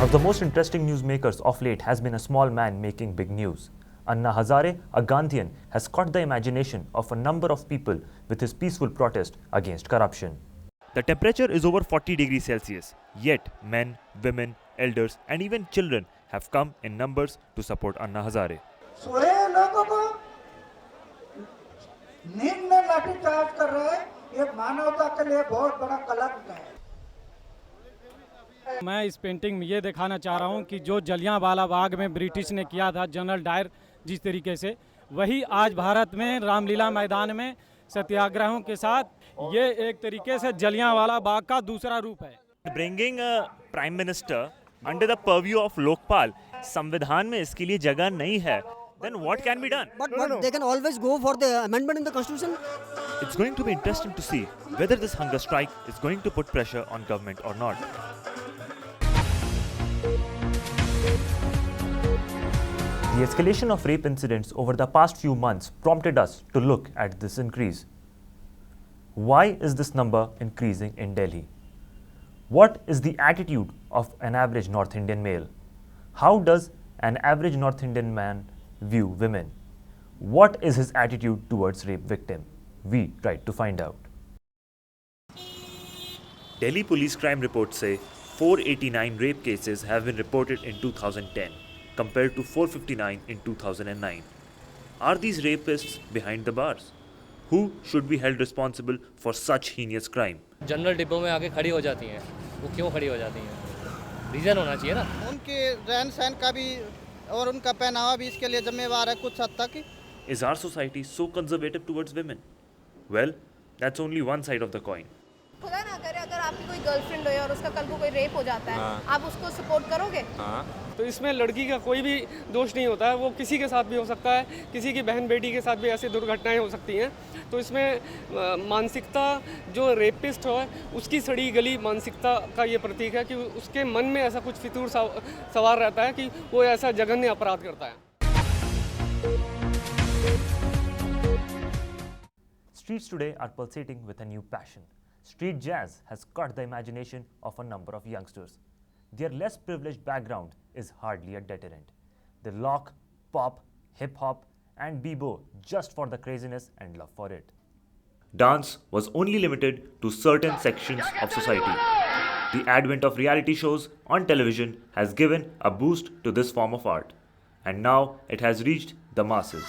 of the most interesting newsmakers of late has been a small man making big news. Anna Hazare, a Gandhian, has caught the imagination of a number of people with his peaceful protest against corruption. The temperature is over 40 degrees Celsius, yet men, women, elders and even children have come in numbers to support Anna Hazare. सोए लोगों को नींद में लाठीचार्ज कर रहे हैं, ये मानवता के लिए बहुत बड़ा कलंक है। मैं इस पेंटिंग में ये दिखाना चाह रहा हूँ कि जो जलियांवाला बाग में ब्रिटिश ने किया था जनरल डायर जिस तरीके से, वही आज भारत में रामलीला मैदान में सत्याग्रहों के साथ ये एक तरीके से जलियांवाला बाग का दूसरा रूप है। Bringing a prime minister under the purview of Lokpal, संविधान में इसके लिए जगह नहीं है. Then what can be done? But they can always go for the amendment in the constitution. It's going to be interesting to see whether this hunger strike is going to put pressure on government or not. The escalation of rape incidents over the past few months prompted us to look at this increase. Why is this number increasing in Delhi? What is the attitude of an average North Indian male? How does an average North Indian man view women? What is his attitude towards rape victim? We tried to find out. Delhi police crime reports say 489 rape cases have been reported in 2010 compared to 459 in 2009. Are these rapists behind the bars? Who should be held responsible for such heinous crime? General डिब्बों में आके खड़ी हो जाती हैं, वो क्यों खड़ी हो जाती हैं? रीज़न होना चाहिए ना। उनके रहन सहन का भी और उनका पहनावा भी इसके लिए जिम्मेवार है कुछ हद तक। Is our society so conservative towards women? Well, that's only one side of the coin. खुदा ना करे अगर आपकी कोई गर्लफ्रेंड हो और उसका कल को कोई रेप हो जाता है, आप उसको सपोर्ट करोगे? तो इसमें लड़की का कोई भी दोष नहीं होता है, वो किसी के साथ भी हो सकता है, किसी की बहन बेटी के साथ भी ऐसी दुर्घटनाएं हो सकती हैं। तो इसमें मानसिकता जो रेपिस्ट हो उसकी सड़ी गली मानसिकता का ये प्रतीक है कि उसके मन में ऐसा कुछ फितूर सवार रहता है कि वो ऐसा जघन्य अपराध करता है। Streets today are pulsating with a new passion. Street jazz has caught the imagination of a number of youngsters. Their less privileged background is hardly a deterrent. They lock, pop, hip-hop and bebo just for the craziness and love for it. Dance was only limited to certain sections of society. The advent of reality shows on television has given a boost to this form of art. And now it has reached the masses.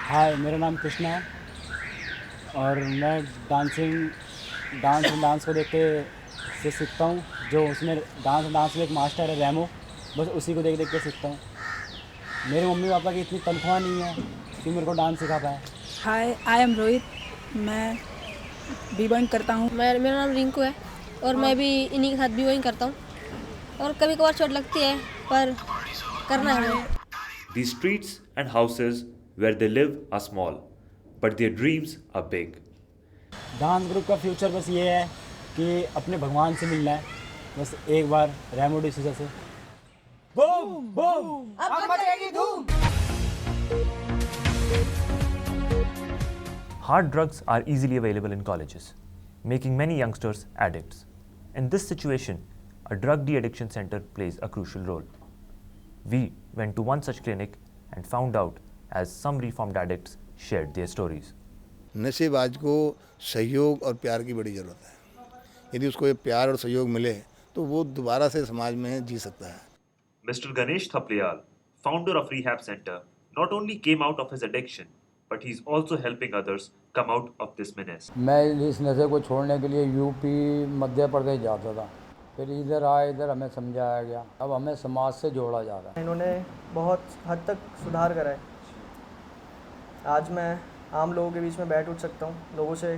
हाय, मेरा नाम कृष्णा है और मैं dance को देख के से सीखता हूँ। जो उसमें डांस में एक मास्टर है रैमो, बस उसी को देख के सीखता हूँ। मेरे मम्मी पापा की इतनी तनख्वाह नहीं है कि मेरे को डांस सिखा पाए। हाय, आई एम रोहित, मैं बी बॉइंग करता हूँ। मेरा नाम रिंकू है और मैं भी इन्हीं के साथ बी बॉइंग करता हूँ और कभी कभार चोट लगती है पर करना है। These streets and houses where they live are small, but their dreams are big. Dance group का फ्यूचर बस ये है कि अपने भगवान से मिलना है, बस एक बार रैमो डिसूजा से। बूम बूम अब मचेगी धूम। Hard drugs are easily available in colleges, making many youngsters addicts. In this situation, a drug de-addiction center plays a crucial role. We went to one such clinic and found out as some reformed addicts shared their stories. नशेबाज को सहयोग और प्यार की बड़ी ज़रूरत है। यदि उसको ये प्यार और सहयोग मिले तो वो दोबारा से समाज में जी सकता है। Mr. Ganesh Thaplayal, founder of Rehab Center, not only came out of his addiction, but he's also helping others come out of this menace. मैं इस नशे को छोड़ने के लिए यूपी मध्य प्रदेश जाता था, फिर इधर आए, इधर हमें समझाया गया, अब हमें समाज से जोड़ा जा रहा है। इन्होंने बहुत हद तक सुधार करा है। आज मैं आम लोगों के बीच में बैठ उठ सकता हूँ, लोगों से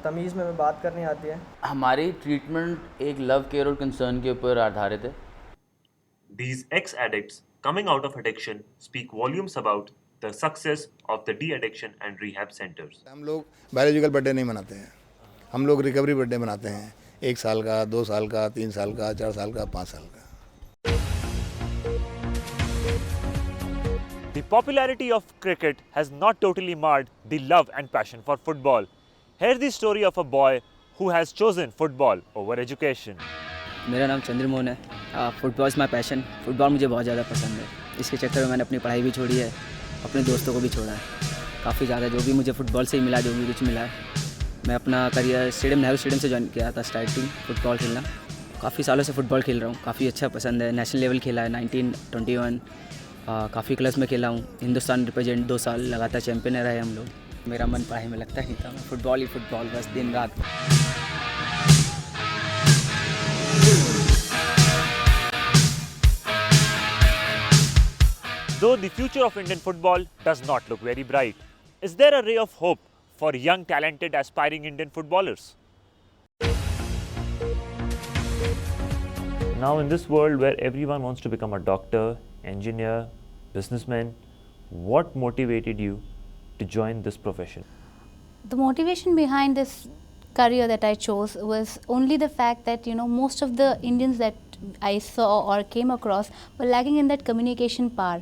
तमीज़ में बात करनी आती है। हमारी ट्रीटमेंट एक लव केयर और कंसर्न के ऊपर आधारित है। These ex-addicts coming out of addiction speak volumes about the success of the de-addiction and rehab centers. हम लोग बायोलॉजिकल बर्थडे नहीं मनाते हैं, हम लोग रिकवरी बर्थडे मनाते हैं। 1 साल का, 2 साल का, 3 साल का, 4 साल का, 5 साल का। The popularity of cricket has not totally marred the love and passion for football. Here's the story of a boy who has chosen football over education. मेरा नाम चंद्रमोहन है। Football is my passion. Football मुझे बहुत ज़्यादा पसंद है। इसके चक्कर में मैंने अपनी पढ़ाई भी छोड़ी है, अपने दोस्तों को भी छोड़ा है। काफ़ी ज़्यादा जो भी मुझे फुटबॉल से ही मिला, जो भी कुछ मिला है। मैं अपना करियर नेहरू स्टेडियम से ज्वाइन किया था स्टार्टिंग फुटबॉल खेलना। काफ़ी सालों से फुटबॉल खेल रहा हूँ, काफ़ी अच्छा पसंद है। नेशनल लेवल खेला है 1921। काफ़ी क्लब्स में खेला हूँ। हिंदुस्तान रिप्रेजेंट 2 साल लगातार चैम्पियन रहे हम लोग। मेरा मन पढ़ाई में लगता नहीं था, फुटबॉल ही फुटबॉल, बस दिन रात। Though the future of Indian football does not look very bright, is there a ray of hope for young, talented, aspiring Indian footballers? Now, in this world where everyone wants to become a doctor, engineer, businessman, what motivated you to join this profession? The motivation behind this career that I chose was only the fact that, most of the Indians that I saw or came across were lacking in that communication power.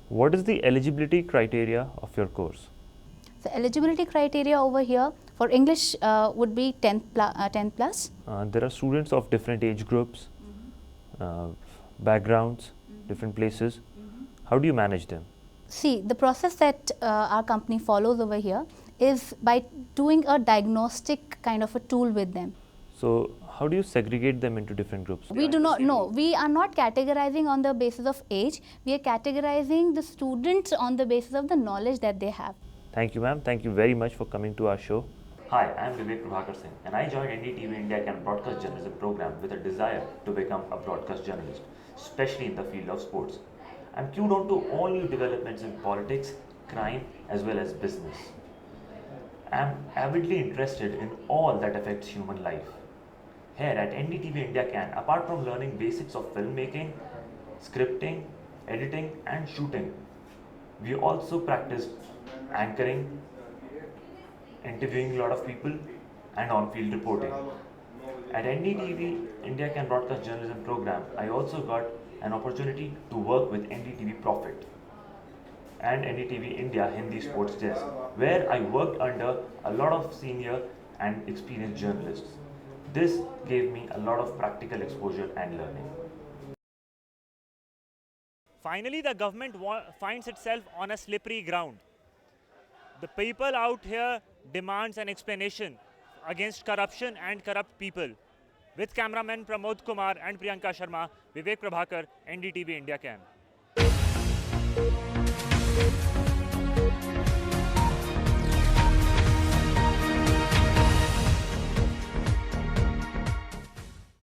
What is the eligibility criteria of your course? The eligibility criteria over here for English would be 10 plus. There are students of different age groups, backgrounds, different places. How do you manage them? See, the process that our company follows over here is by doing a diagnostic kind of a tool with them. So, how do you segregate them into different groups? We do not know. We are not categorizing on the basis of age. We are categorizing the students on the basis of the knowledge that they have. Thank you, ma'am. Thank you very much for coming to our show. Hi, I am Vivek Prabhakar Singh, and I joined NDTV India Can Broadcast Journalism program with a desire to become a broadcast journalist, especially in the field of sports. I'm clued on to all new developments in politics, crime, as well as business. I'm avidly interested in all that affects human life. Here at NDTV India Can, apart from learning basics of filmmaking, scripting, editing and shooting, we also practiced anchoring, interviewing a lot of people and on-field reporting. At NDTV India Can Broadcast Journalism program, I also got an opportunity to work with NDTV Profit and NDTV India Hindi Sports Desk, where I worked under a lot of senior and experienced journalists. This gave me a lot of practical exposure and learning. Finally, the government finds itself on a slippery ground. The people out here demands an explanation against corruption and corrupt people. With cameraman Pramod Kumar and Priyanka Sharma, Vivek Prabhakar, NDTV India Can.